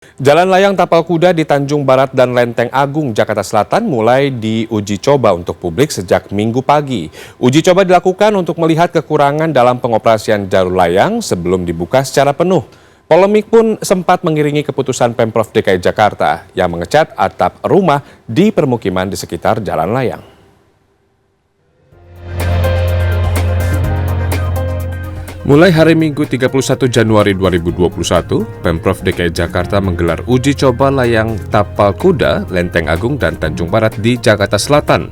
Jalan layang tapal kuda di Tanjung Barat dan Lenteng Agung, Jakarta Selatan mulai diuji coba untuk publik sejak Minggu pagi. Uji coba dilakukan untuk melihat kekurangan dalam pengoperasian jalur layang sebelum dibuka secara penuh. Polemik pun sempat mengiringi keputusan Pemprov DKI Jakarta yang mengecat atap rumah di permukiman di sekitar jalan layang. Mulai hari Minggu 31 Januari 2021, Pemprov DKI Jakarta menggelar uji coba layang tapal kuda, Lenteng Agung, dan Tanjung Barat di Jakarta Selatan.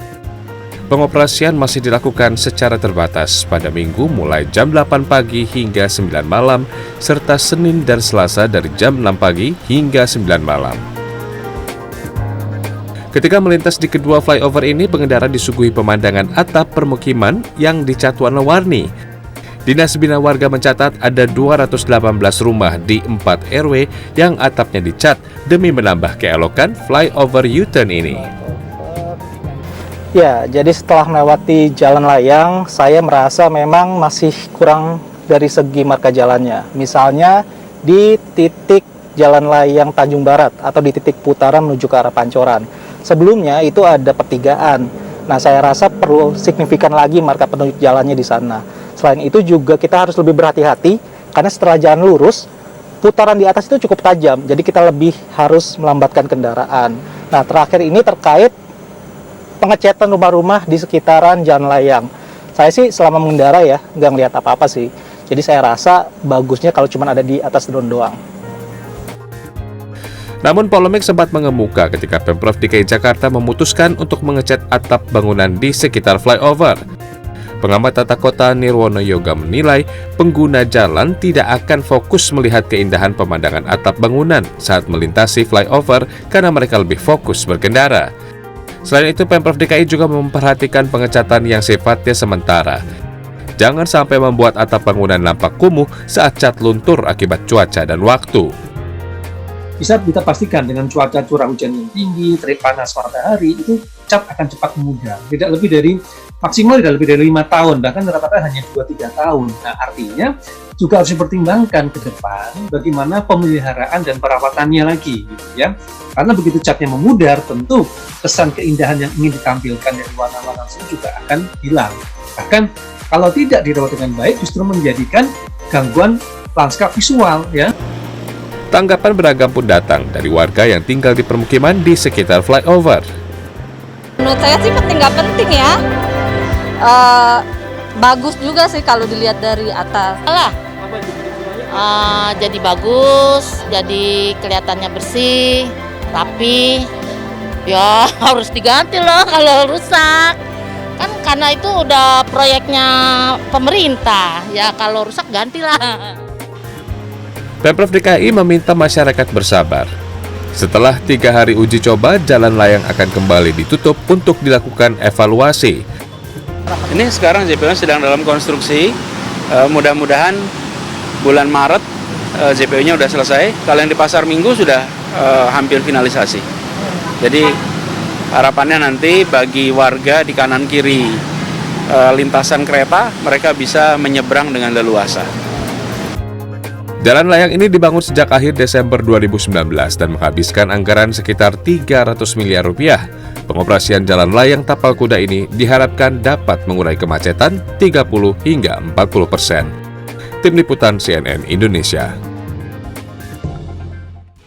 Pengoperasian masih dilakukan secara terbatas pada Minggu mulai jam 8 pagi hingga 9 malam, serta Senin dan Selasa dari jam 6 pagi hingga 9 malam. Ketika melintas di kedua flyover ini, pengendara disuguhi pemandangan atap permukiman yang dicat warna-warni. Dinas Bina Warga mencatat ada 218 rumah di 4 RW yang atapnya dicat demi menambah keelokan flyover U-turn ini. Ya, jadi setelah melewati jalan layang, saya merasa memang masih kurang dari segi marka jalannya. Misalnya di titik jalan layang Tanjung Barat atau di titik putaran menuju ke arah Pancoran. Sebelumnya itu ada pertigaan. Nah, saya rasa perlu signifikan lagi marka penunjuk jalannya di sana. Selain itu juga kita harus lebih berhati-hati karena setelah jalan lurus, putaran di atas itu cukup tajam. Jadi kita lebih harus melambatkan kendaraan. Nah, terakhir ini terkait pengecatan rumah-rumah di sekitaran jalan layang. Saya sih selama mengendara ya, nggak ngelihat apa-apa sih. Jadi saya rasa bagusnya kalau cuma ada di atas drone doang. Namun polemik sempat mengemuka ketika Pemprov DKI Jakarta memutuskan untuk mengecat atap bangunan di sekitar flyover. Pengamat tata kota Nirwono Yoga menilai pengguna jalan tidak akan fokus melihat keindahan pemandangan atap bangunan saat melintasi flyover karena mereka lebih fokus berkendara. Selain itu, Pemprov DKI juga memperhatikan pengecatan yang sifatnya sementara. Jangan sampai membuat atap bangunan nampak kumuh saat cat luntur akibat cuaca dan waktu. Bisa kita pastikan dengan cuaca curah hujan yang tinggi, terik panas matahari, itu cat akan cepat memudar. Tidak lebih dari, maksimal tidak lebih dari 5 tahun, bahkan rata-rata hanya 2-3 tahun. Nah, artinya juga harus dipertimbangkan ke depan bagaimana pemeliharaan dan perawatannya lagi, gitu ya. Karena begitu catnya memudar, tentu kesan keindahan yang ingin ditampilkan dari warna-warna tersebut juga akan hilang. Bahkan kalau tidak dirawat dengan baik, justru menjadikan gangguan lanskap visual, ya. Tanggapan beragam pun datang dari warga yang tinggal di permukiman di sekitar flyover. Menurut saya sih penting nggak penting ya. Bagus juga sih kalau dilihat dari atas. Jadi bagus, jadi kelihatannya bersih, rapi. Ya harus diganti loh kalau rusak. Kan karena itu udah proyeknya pemerintah. Ya kalau rusak gantilah. Pemprov DKI meminta masyarakat bersabar. Setelah 3 hari uji coba, jalan layang akan kembali ditutup untuk dilakukan evaluasi. Ini sekarang JPO sedang dalam konstruksi, mudah-mudahan bulan Maret JPO-nya sudah selesai. Kalau yang di Pasar Minggu sudah hampir finalisasi. Jadi harapannya nanti bagi warga di kanan kiri lintasan kereta, mereka bisa menyeberang dengan leluasa. Jalan layang ini dibangun sejak akhir Desember 2019 dan menghabiskan anggaran sekitar 300 miliar rupiah. Pengoperasian jalan layang tapal kuda ini diharapkan dapat mengurai kemacetan 30 hingga 40%. Tim Liputan CNN Indonesia.